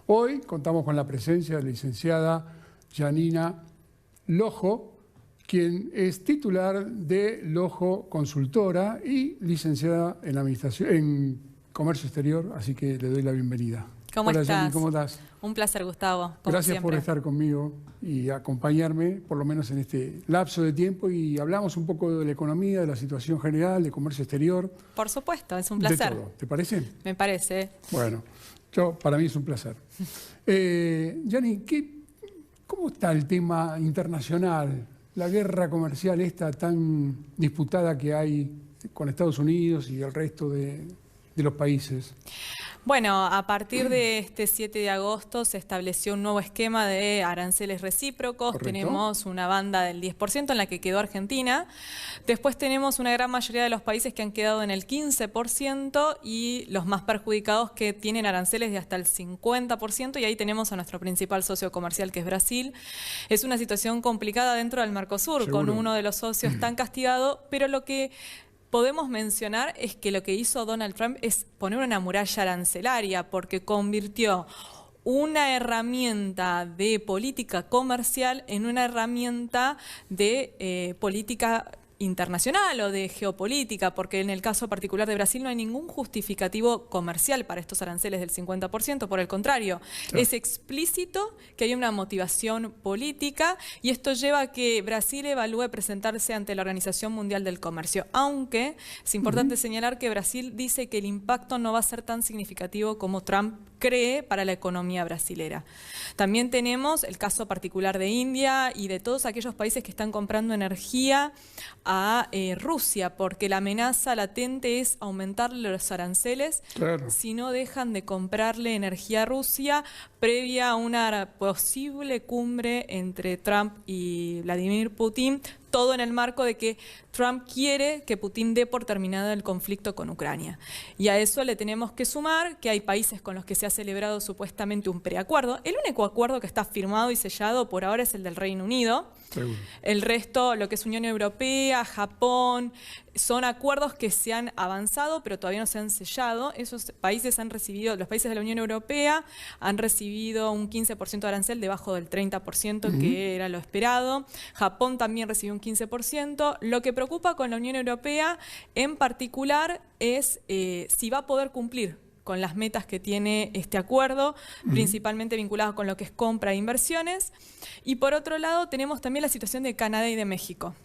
Hoy contamos con la presencia de la licenciada Janina Lojo, quien es titular de Lojo Consultora y licenciada en Comercio Exterior, así que le doy la bienvenida. ¿Cómo estás? Janine, ¿cómo estás? Un placer, Gustavo, como Gracias siempre. por estar conmigo y acompañarme, por lo menos en este lapso de tiempo, y hablamos un poco de la economía, de la situación general, de comercio exterior. Por supuesto, es un placer. De todo. ¿Te parece? Me parece. Bueno, para mí es un placer. Janine, ¿cómo está el tema internacional? La guerra comercial esta tan disputada que hay con Estados Unidos y el resto de los países. Bueno, a partir de este 7 de agosto se estableció un nuevo esquema de aranceles recíprocos. Correcto. Tenemos una banda del 10% en la que quedó Argentina. Después tenemos una gran mayoría de los países que han quedado en el 15% y los más perjudicados que tienen aranceles de hasta el 50%, y ahí tenemos a nuestro principal socio comercial, que es Brasil. Es una situación complicada dentro del Mercosur, Seguro. con uno de los socios tan castigado, pero lo que podemos mencionar es que lo que hizo Donald Trump es poner una muralla arancelaria, porque convirtió una herramienta de política comercial en una herramienta de política internacional o de geopolítica, porque en el caso particular de Brasil no hay ningún justificativo comercial para estos aranceles del 50%, por el contrario, Claro. Es explícito que hay una motivación política, y esto lleva a que Brasil evalúe presentarse ante la Organización Mundial del Comercio, aunque es importante señalar que Brasil dice que el impacto no va a ser tan significativo como Trump cree para la economía brasilera. También tenemos el caso particular de India y de todos aquellos países que están comprando energía a Rusia, porque la amenaza latente es aumentarle los aranceles. Claro. Si no dejan de comprarle energía a Rusia, previa a una posible cumbre entre Trump y Vladimir Putin, todo en el marco de que Trump quiere que Putin dé por terminado el conflicto con Ucrania. Y a eso le tenemos que sumar que hay países con los que se ha celebrado supuestamente un preacuerdo. El único acuerdo que está firmado y sellado por ahora es el del Reino Unido. Seguro. El resto, lo que es Unión Europea, Japón, son acuerdos que se han avanzado, pero todavía no se han sellado. Esos países han recibido, los países de la Unión Europea han recibido un 15% de arancel debajo del 30% que era lo esperado. Japón también recibió un 15%. Lo que preocupa con la Unión Europea en particular es si va a poder cumplir con las metas que tiene este acuerdo, principalmente vinculadas con lo que es compra e inversiones. Y por otro lado tenemos también la situación de Canadá y de México.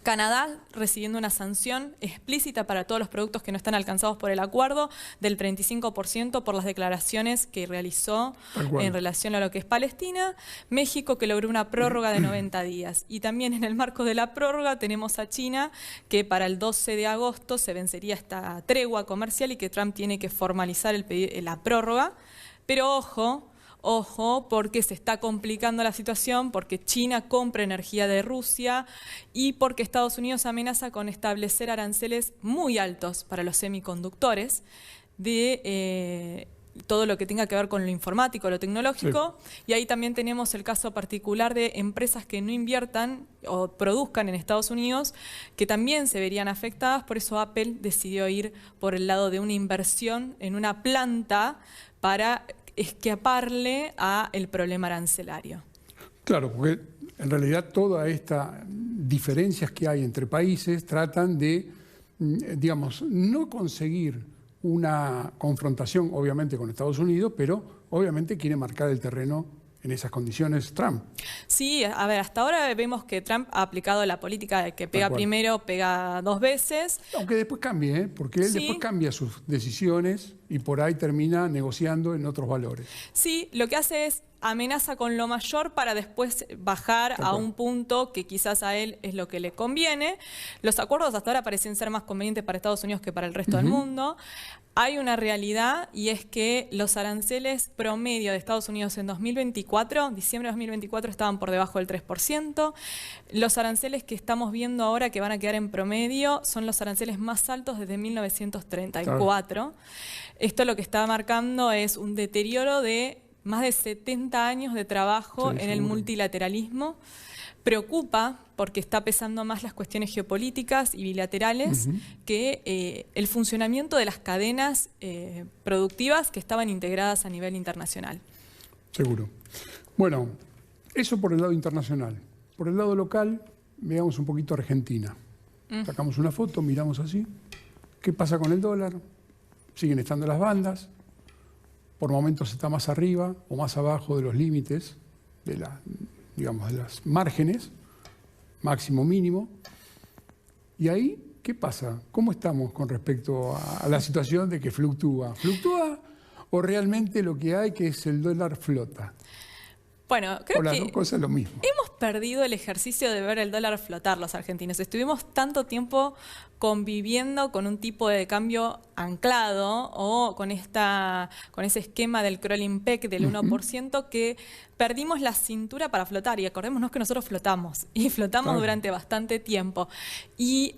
Canadá recibiendo una sanción explícita para todos los productos que no están alcanzados por el acuerdo del 35% por las declaraciones que realizó en relación a lo que es Palestina. México, que logró una prórroga de 90 días. Y también en el marco de la prórroga tenemos a China, que para el 12 de agosto se vencería esta tregua comercial y que Trump tiene que formalizar la prórroga. Pero ojo, porque se está complicando la situación, porque China compra energía de Rusia y porque Estados Unidos amenaza con establecer aranceles muy altos para los semiconductores de todo lo que tenga que ver con lo informático, lo tecnológico. Sí. Y ahí también tenemos el caso particular de empresas que no inviertan o produzcan en Estados Unidos, que también se verían afectadas. Por eso Apple decidió ir por el lado de una inversión en una planta para escaparle a el problema arancelario. Claro, porque en realidad todas estas diferencias que hay entre países tratan de, digamos, no conseguir una confrontación, obviamente, con Estados Unidos, pero obviamente quiere marcar el terreno en esas condiciones Trump. Sí, a ver, hasta ahora vemos que Trump ha aplicado la política de que pega primero, pega dos veces. Aunque después cambie, porque él después cambia sus decisiones y por ahí termina negociando en otros valores. Sí, lo que hace es amenaza con lo mayor para después bajar a un punto que quizás a él es lo que le conviene. Los acuerdos hasta ahora parecen ser más convenientes para Estados Unidos que para el resto del mundo. Hay una realidad, y es que los aranceles promedio de Estados Unidos en 2024, diciembre de 2024, estaban por debajo del 3%. Los aranceles que estamos viendo ahora que van a quedar en promedio son los aranceles más altos desde 1934. Claro. Esto lo que está marcando es un deterioro de más de 70 años de trabajo en el multilateralismo. Preocupa porque está pesando más las cuestiones geopolíticas y bilaterales que el funcionamiento de las cadenas productivas que estaban integradas a nivel internacional. Seguro. Bueno, eso por el lado internacional. Por el lado local, veamos un poquito Argentina. Sacamos una foto, miramos así. ¿Qué pasa con el dólar? Siguen estando las bandas. Por momentos está más arriba o más abajo de los límites de digamos, de las márgenes, máximo, mínimo. Y ahí, ¿qué pasa? ¿Cómo estamos con respecto a la situación de que fluctúa? ¿Fluctúa o realmente lo que hay que es el dólar flota? Bueno, creo o las que dos cosas lo mismo. hemos perdido el ejercicio de ver el dólar flotar los argentinos. Estuvimos tanto tiempo conviviendo con un tipo de cambio anclado o con ese esquema del crawling peg del 1% que perdimos la cintura para flotar. Y acordémonos que nosotros flotamos y flotamos durante bastante tiempo. Y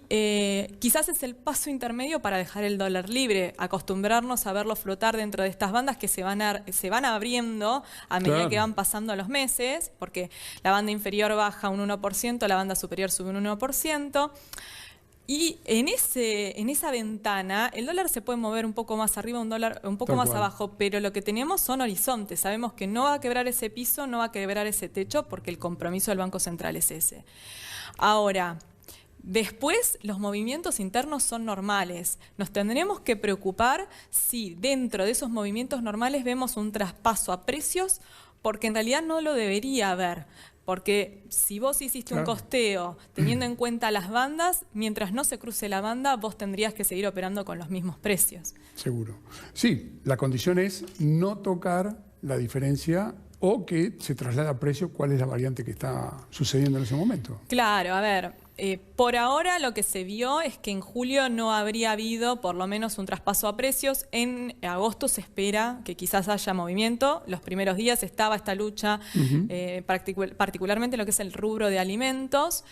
quizás es el paso intermedio para dejar el dólar libre, acostumbrarnos a verlo flotar dentro de estas bandas que se van abriendo a medida que van pasando los meses, porque la banda inferior baja un 1%, la banda superior sube un 1%. Y en esa ventana, el dólar se puede mover un poco más arriba, un poco más abajo, pero lo que tenemos son horizontes. Sabemos que no va a quebrar ese piso, no va a quebrar ese techo, porque el compromiso del Banco Central es ese. Ahora, después los movimientos internos son normales. Nos tendremos que preocupar si dentro de esos movimientos normales vemos un traspaso a precios, porque en realidad no lo debería haber. Porque si vos hiciste un costeo teniendo en cuenta las bandas, mientras no se cruce la banda, vos tendrías que seguir operando con los mismos precios. Seguro. Sí, la condición es no tocar la diferencia o que se traslade a precio cuál es la variante que está sucediendo en ese momento. Claro, a ver, por ahora lo que se vio es que en julio no habría habido por lo menos un traspaso a precios. En agosto se espera que quizás haya movimiento. Los primeros días estaba esta lucha, particularmente en lo que es el rubro de alimentos.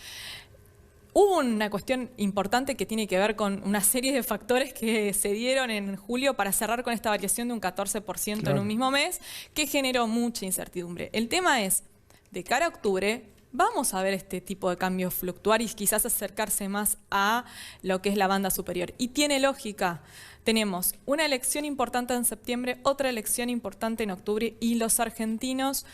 Hubo una cuestión importante que tiene que ver con una serie de factores que se dieron en julio para cerrar con esta variación de un 14% en un mismo mes, que generó mucha incertidumbre. El tema es, de cara a octubre, vamos a ver este tipo de cambios fluctuar y quizás acercarse más a lo que es la banda superior. Y tiene lógica. Tenemos una elección importante en septiembre, otra elección importante en octubre, y los argentinos,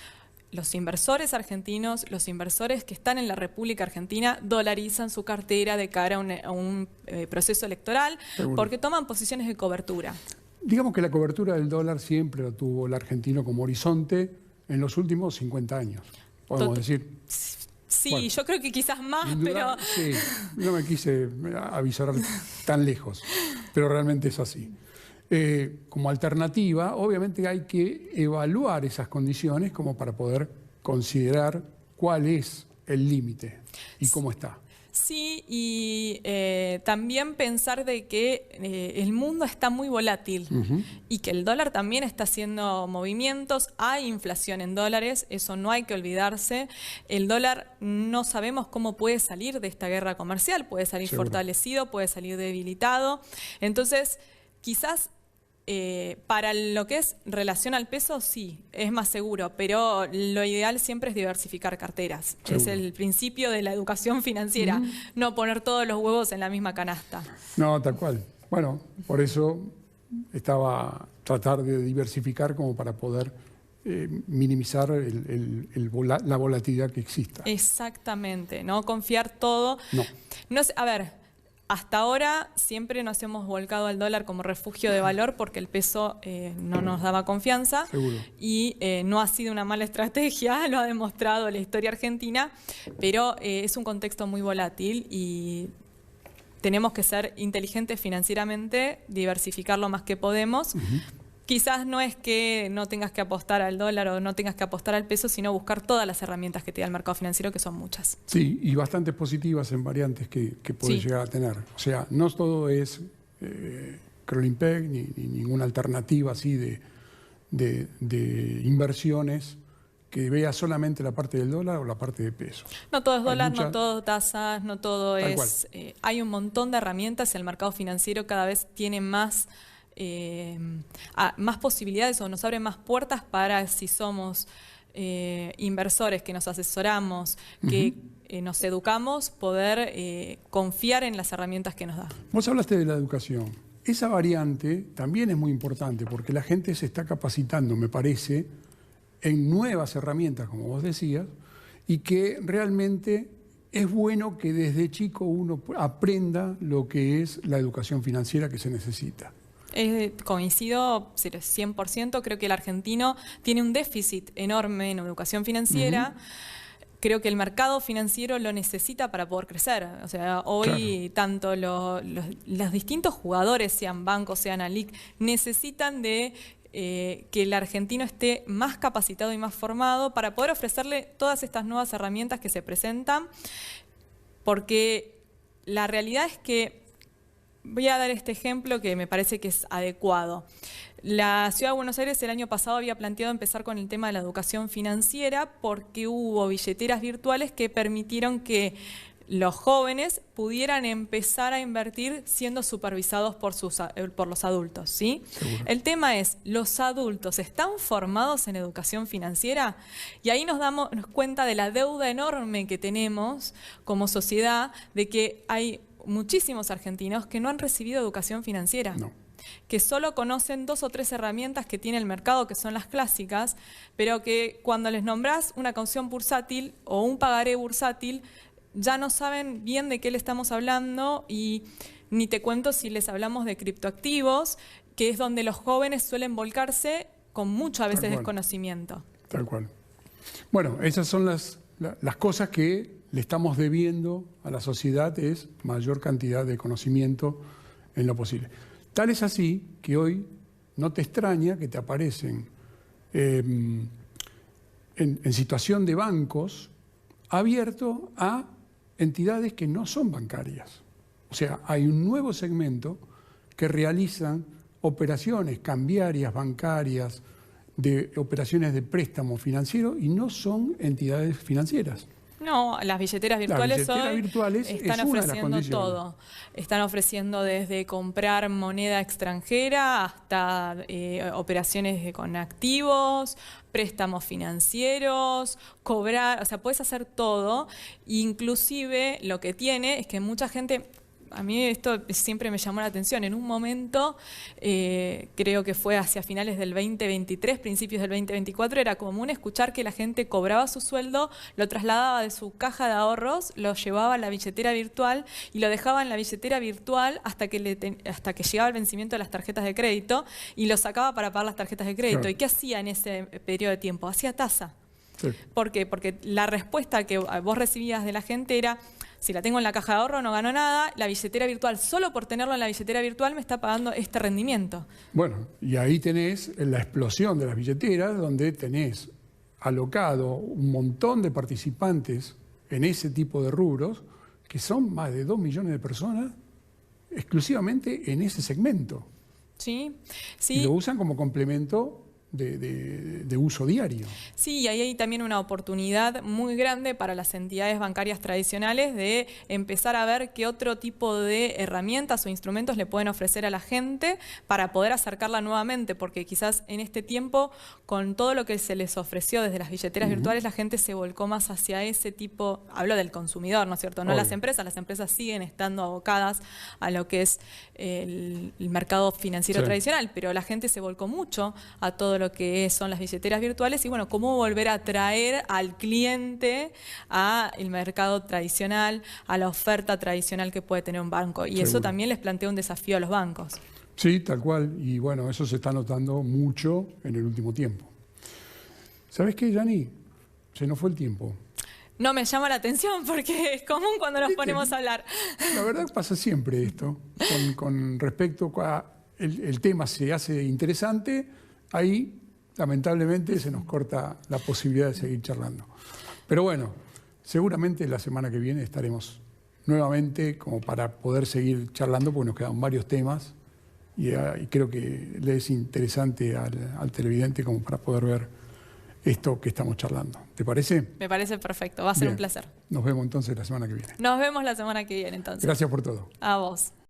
los inversores argentinos, los inversores que están en la República Argentina dolarizan su cartera de cara a un proceso electoral. Seguro. Porque toman posiciones de cobertura. Digamos que la cobertura del dólar siempre lo tuvo el argentino como horizonte en los últimos 50 años, podemos decir. Sí, bueno, yo creo que quizás más, pero... Sí, no me quise avisorar tan lejos, pero realmente es así. Como alternativa, obviamente hay que evaluar esas condiciones como para poder considerar cuál es el límite y cómo está. Sí, y también pensar de que el mundo está muy volátil y que el dólar también está haciendo movimientos. Hay inflación en dólares, eso no hay que olvidarse. El dólar no sabemos cómo puede salir de esta guerra comercial, puede salir fortalecido, puede salir debilitado. Entonces, quizás para lo que es relación al peso, sí, es más seguro, pero lo ideal siempre es diversificar carteras. Seguro. Es el principio de la educación financiera, no poner todos los huevos en la misma canasta. No, tal cual. Bueno, por eso estaba tratar de diversificar como para poder minimizar la volatilidad que exista. Exactamente, no confiar todo. No sé, a ver, hasta ahora siempre nos hemos volcado al dólar como refugio de valor porque el peso no nos daba confianza. Seguro. Y no ha sido una mala estrategia, lo ha demostrado la historia argentina, pero es un contexto muy volátil y tenemos que ser inteligentes financieramente, diversificar lo más que podemos. Quizás no es que no tengas que apostar al dólar o no tengas que apostar al peso, sino buscar todas las herramientas que te da el mercado financiero, que son muchas. Sí, y bastante positivas en variantes que puedes llegar a tener. O sea, no todo es crawling peg ni ninguna alternativa así de inversiones que vea solamente la parte del dólar o la parte de peso. No todo es dólar, no todo tasas, no todo es... hay un montón de herramientas y el mercado financiero cada vez tiene más más posibilidades o nos abre más puertas para, si somos inversores que nos asesoramos, que nos educamos, poder confiar en las herramientas que nos da. Vos hablaste de la educación. Esa variante también es muy importante porque la gente se está capacitando, me parece, en nuevas herramientas, como vos decías, y que realmente es bueno que desde chico uno aprenda lo que es la educación financiera que se necesita. Coincido 100%, creo que el argentino tiene un déficit enorme en educación financiera. Creo que el mercado financiero lo necesita para poder crecer. O sea, hoy tanto los distintos jugadores, sean bancos, sean ALIC, necesitan de que el argentino esté más capacitado y más formado para poder ofrecerle todas estas nuevas herramientas que se presentan, porque la realidad es que, voy a dar este ejemplo que me parece que es adecuado. La Ciudad de Buenos Aires el año pasado había planteado empezar con el tema de la educación financiera porque hubo billeteras virtuales que permitieron que los jóvenes pudieran empezar a invertir siendo supervisados por los adultos, ¿sí? Seguro. El tema es, ¿los adultos están formados en educación financiera? Y ahí nos damos cuenta de la deuda enorme que tenemos como sociedad, de que hay muchísimos argentinos que no han recibido educación financiera. No. Que solo conocen 2 o 3 herramientas que tiene el mercado, que son las clásicas, pero que cuando les nombrás una caución bursátil o un pagaré bursátil, ya no saben bien de qué le estamos hablando, y ni te cuento si les hablamos de criptoactivos, que es donde los jóvenes suelen volcarse con mucho a veces desconocimiento. Tal cual. Bueno, esas son las cosas que le estamos debiendo a la sociedad, es mayor cantidad de conocimiento en lo posible. Tal es así que hoy no te extraña que te aparecen en situación de bancos abiertos a entidades que no son bancarias. O sea, hay un nuevo segmento que realizan operaciones cambiarias, bancarias, de operaciones de préstamo financiero y no son entidades financieras. No, las billeteras virtuales hoy están ofreciendo todo. Están ofreciendo desde comprar moneda extranjera hasta operaciones con activos, préstamos financieros, cobrar, o sea, puedes hacer todo. Inclusive lo que tiene es que mucha gente... A mí esto siempre me llamó la atención. En un momento, creo que fue hacia finales del 2023, principios del 2024, era común escuchar que la gente cobraba su sueldo, lo trasladaba de su caja de ahorros, lo llevaba a la billetera virtual y lo dejaba en la billetera virtual hasta que llegaba el vencimiento de las tarjetas de crédito y lo sacaba para pagar las tarjetas de crédito. Claro. ¿Y qué hacía en ese periodo de tiempo? Hacía tasa. Sí. ¿Por qué? Porque la respuesta que vos recibías de la gente era: si la tengo en la caja de ahorro no gano nada, la billetera virtual, solo por tenerlo en la billetera virtual me está pagando este rendimiento. Bueno, y ahí tenés la explosión de las billeteras, donde tenés alocado un montón de participantes en ese tipo de rubros, que son más de 2 millones de personas exclusivamente en ese segmento. Sí, sí. Y lo usan como complemento de uso diario. Sí, y ahí hay también una oportunidad muy grande para las entidades bancarias tradicionales de empezar a ver qué otro tipo de herramientas o instrumentos le pueden ofrecer a la gente para poder acercarla nuevamente, porque quizás en este tiempo, con todo lo que se les ofreció desde las billeteras virtuales, la gente se volcó más hacia ese tipo, hablo del consumidor, ¿no es cierto? No las empresas siguen estando abocadas a lo que es el mercado financiero tradicional, pero la gente se volcó mucho a todo lo que son las billeteras virtuales y bueno, cómo volver a atraer al cliente al mercado tradicional, a la oferta tradicional que puede tener un banco. Y eso también les plantea un desafío a los bancos. Sí, tal cual. Y bueno, eso se está notando mucho en el último tiempo. ¿Sabes qué, Yani? Se nos fue el tiempo. No me llama la atención porque es común cuando nos ponemos a hablar. La verdad pasa siempre esto. Con respecto a el tema se hace interesante, ahí lamentablemente se nos corta la posibilidad de seguir charlando. Pero bueno, seguramente la semana que viene estaremos nuevamente como para poder seguir charlando, porque nos quedan varios temas y creo que le es interesante al televidente como para poder ver esto que estamos charlando. ¿Te parece? Me parece perfecto, va a ser un placer. Nos vemos entonces la semana que viene. Nos vemos la semana que viene entonces. Gracias por todo. A vos.